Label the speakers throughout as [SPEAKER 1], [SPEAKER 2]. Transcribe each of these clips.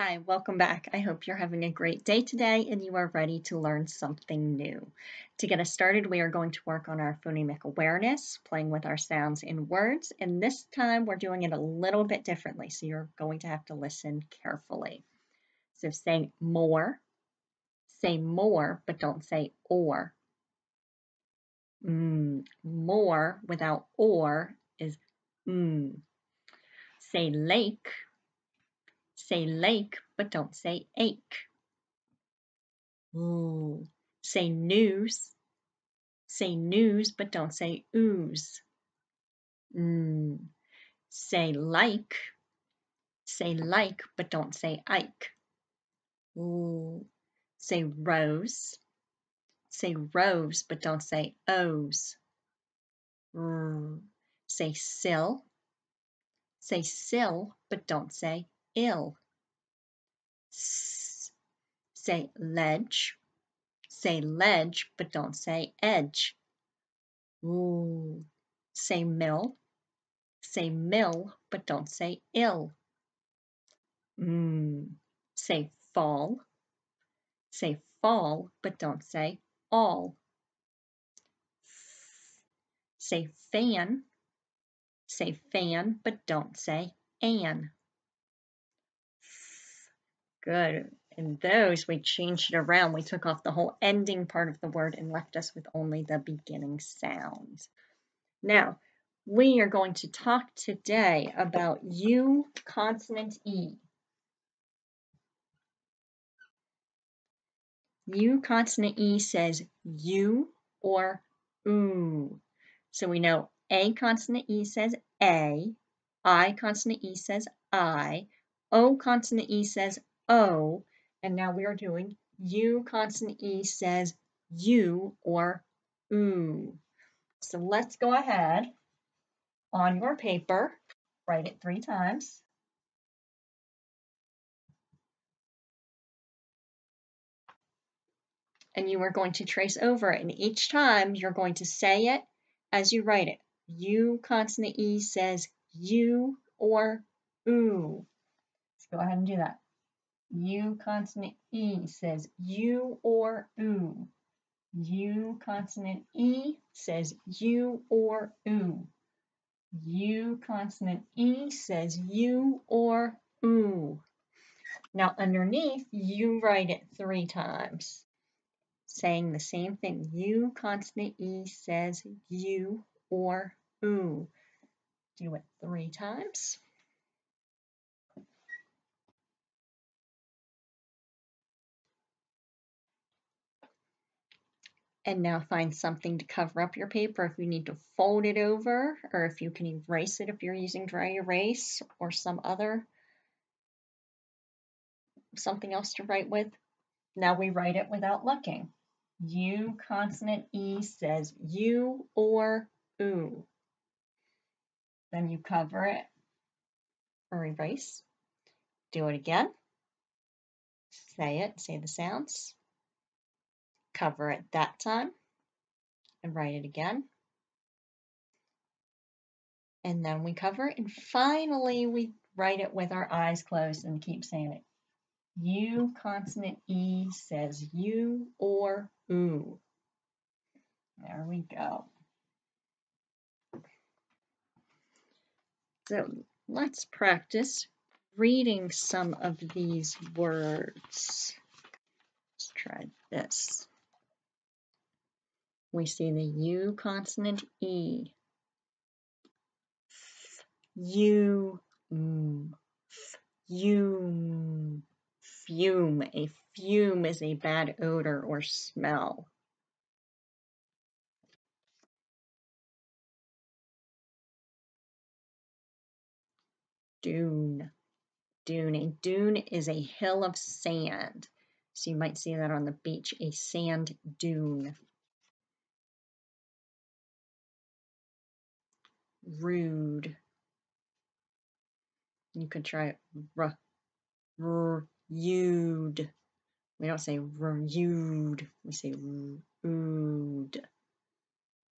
[SPEAKER 1] Hi, welcome back. I hope you're having a great day today and you are ready to learn something new. To get us started, we are going to work on our phonemic awareness, playing with our sounds and words, and this time we're doing it a little bit differently, so you're going to have to listen carefully. So say more, but don't say or. More without or is Say lake, but don't say ache. Ooh. Say news, but don't say ooze. Say like, but don't say Ike. Ooh. Say rose, but don't say O's. Say sill, but don't say ill. Say ledge, but don't say edge. Ooh. Say mill, but don't say ill. Say fall, but don't say all. Say fan, but don't say an. Good. In those, we changed it around. We took off the whole ending part of the word and left us with only the beginning sound. Now, we are going to talk today about U consonant E. U consonant E says U or oo. So we know A consonant E says A, I consonant E says I, O consonant E says O, and now we are doing U consonant E says U or oo. So let's go ahead on your paper, write it 3 times. And you are going to trace over it, and each time you're going to say it as you write it. U consonant E says U or oo. Let's go ahead and do that. U consonant E says U or oo. U consonant E says U or oo. U consonant E says U or oo. Now underneath, you write it 3 times, saying the same thing. U consonant E says U or oo. Do it 3 times. And now find something to cover up your paper if you need to fold it over, or if you can erase it if you're using dry erase or something else to write with. Now we write it without looking. U consonant E says U or oo. Then you cover it or erase. Do it again. Say it, say the sounds. Cover it that time and write it again. And then we cover it, and finally we write it with our eyes closed and keep saying it. U consonant E says U or oo. There we go. So let's practice reading some of these words. Let's try this. We see the U consonant E. U, fume. Fume. A fume is a bad odor or smell. Dune. Dune. A dune is a hill of sand. So you might see that on the beach, a sand dune. Rude. You could try rude. We don't say rude, we say rude.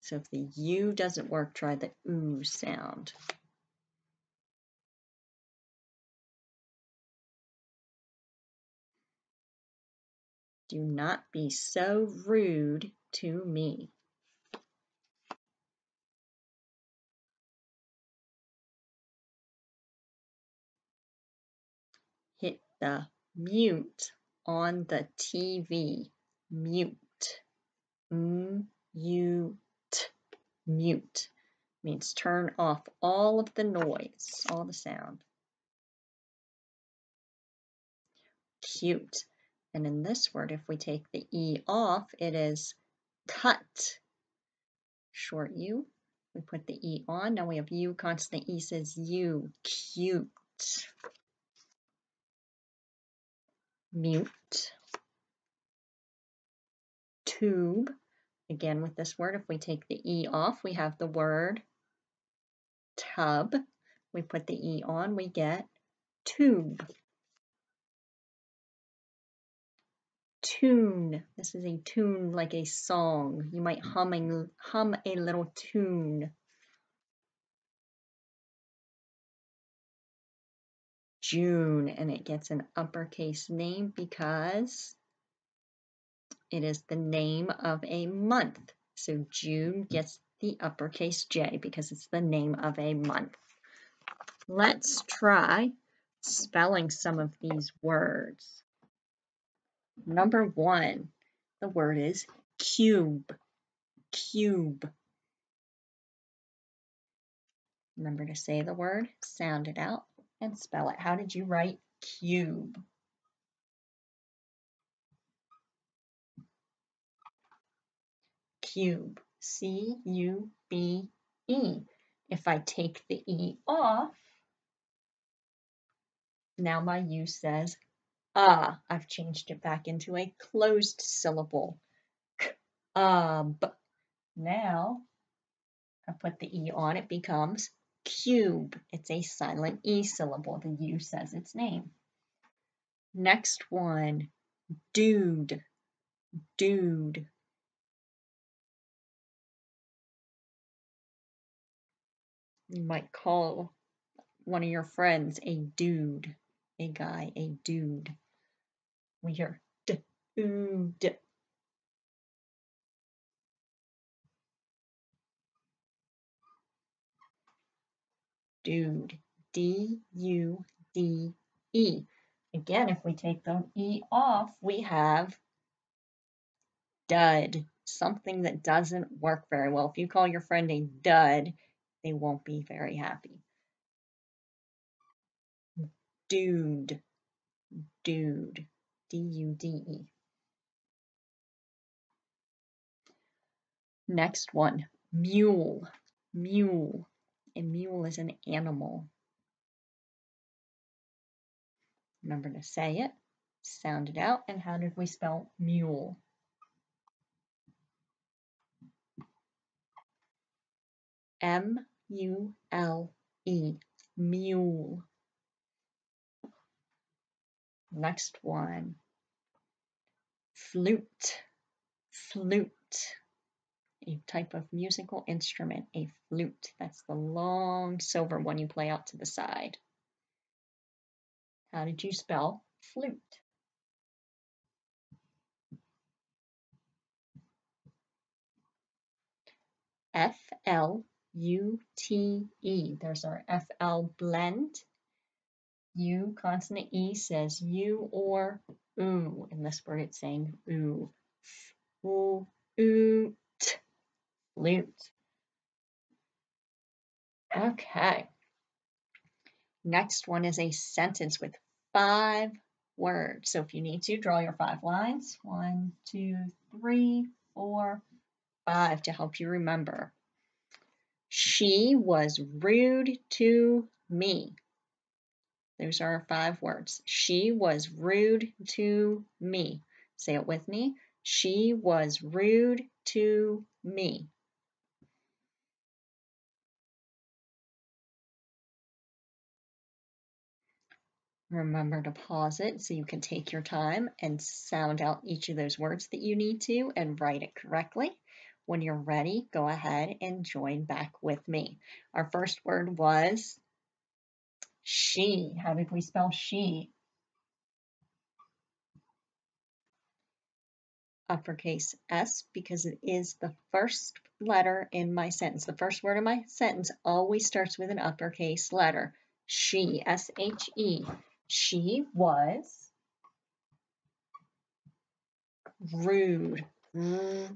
[SPEAKER 1] So if the U doesn't work, try the oo sound. Do not be so rude to me. Hit the mute on the TV. Mute. Mute. Mute means turn off all of the noise, all the sound. Cute. And in this word, if we take the E off, it is cut. Short U. We put the E on. Now we have U. Consonant E says U. Cute. Mute. Tube. Again, with this word, if we take the E off, we have the word tub. We put the E on, we get tube. Tune. This is a tune like a song. You might hum a little tune. June, and it gets an uppercase name because it is the name of a month. So June gets the uppercase J because it's the name of a month. Let's try spelling some of these words. Number 1, the word is cube. Cube. Remember to say the word, sound it out, and spell it. How did you write cube? Cube. C-U-B-E. If I take the E off, now my U says ah. I've changed it back into a closed syllable. K-ub. Now I put the E on, it becomes cube. It's a silent E syllable. The U says its name. Next one, dude. Dude. You might call one of your friends a dude, a guy, a dude. We hear dude. Dude. D-U-D-E. Again, if we take the E off, we have dud. Something that doesn't work very well. If you call your friend a dud, they won't be very happy. Dude. Dude. D-U-D-E. Next one, mule. Mule. A mule is an animal. Remember to say it, sound it out, and how did we spell mule? M-U-L-E. Mule. Next one, flute. Flute. A type of musical instrument, a flute. That's the long silver one you play out to the side. How did you spell flute? F-L-U-T-E. There's our F-L blend. U, consonant E says U or oo. In this word, it's saying oo. Flute. Flute. Okay. Next one is a sentence with 5 words. So if you need to, draw your 5 lines. 1, 2, 3, 4, 5 to help you remember. She was rude to me. Those are our 5 words. She was rude to me. Say it with me. She was rude to me. Remember to pause it so you can take your time and sound out each of those words that you need to and write it correctly. When you're ready, go ahead and join back with me. Our first word was she. How did we spell she? uppercase S because it is the first letter in my sentence. The first word in my sentence always starts with an uppercase letter. She, S-H-E. She was rude. Rude.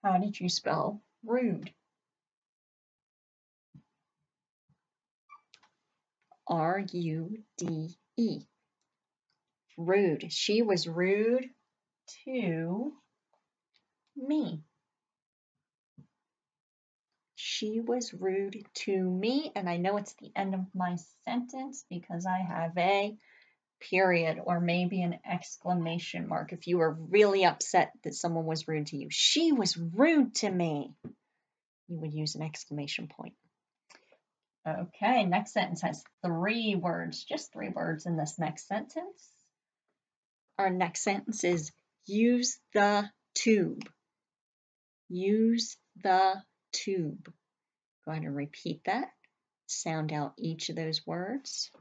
[SPEAKER 1] How did you spell rude? R-U-D-E. Rude. She was rude to me. She was rude to me, and I know it's the end of my sentence because I have a period or maybe an exclamation mark. If you were really upset that someone was rude to you, she was rude to me, you would use an exclamation point. Okay, next sentence has 3 words, just 3 words in this next sentence. Our next sentence is use the tube. Use the tube. Go ahead and repeat that. Sound out each of those words.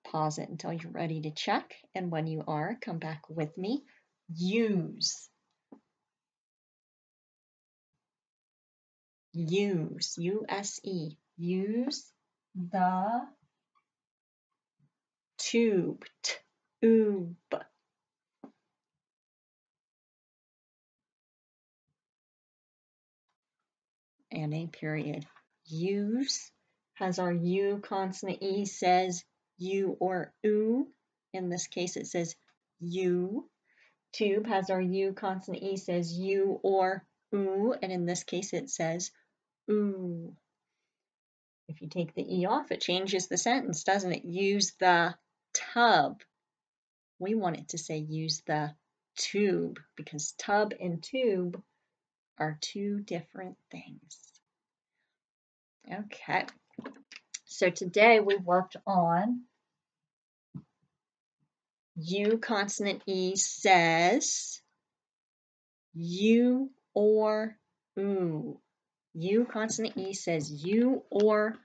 [SPEAKER 1] Pause it until you're ready to check, and when you are, come back with me. Use. Use. U-S-E. Use the tube. Tube. And a period. Use has our U consonant E, says U or oo. In this case, it says U. Tube has our U consonant E, says U or oo. And in this case, it says ooh. If you take the E off, it changes the sentence, doesn't it? Use the tub. We want it to say use the tube because tub and tube are 2 different things. Okay, so today we worked on U consonant E says you or oo. U consonant E says you or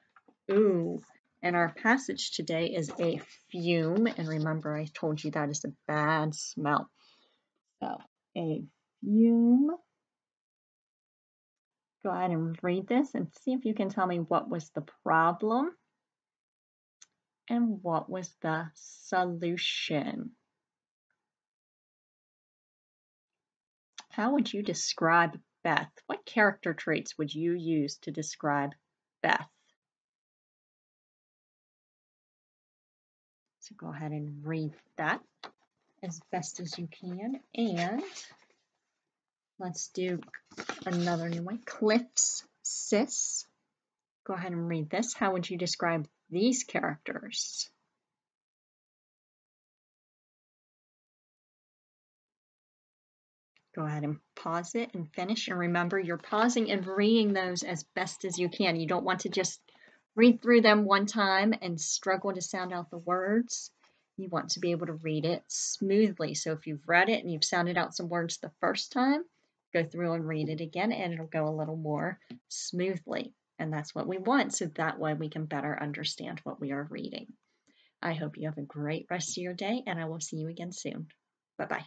[SPEAKER 1] ooh. And our passage today is a fume. And remember, I told you that is a bad smell. So, a fume. Go ahead and read this and see if you can tell me what was the problem and what was the solution. How would you describe Beth? What character traits would you use to describe Beth? So go ahead and read that as best as you can. And let's do another new one. Cliff's sis. Go ahead and read this. How would you describe these characters? Go ahead and pause it and finish. And remember, you're pausing and reading those as best as you can. You don't want to just read through them one time and struggle to sound out the words. You want to be able to read it smoothly. So if you've read it and you've sounded out some words the first time, go through and read it again and it'll go a little more smoothly. And that's what we want, so that way we can better understand what we are reading. I hope you have a great rest of your day, and I will see you again soon. Bye-bye.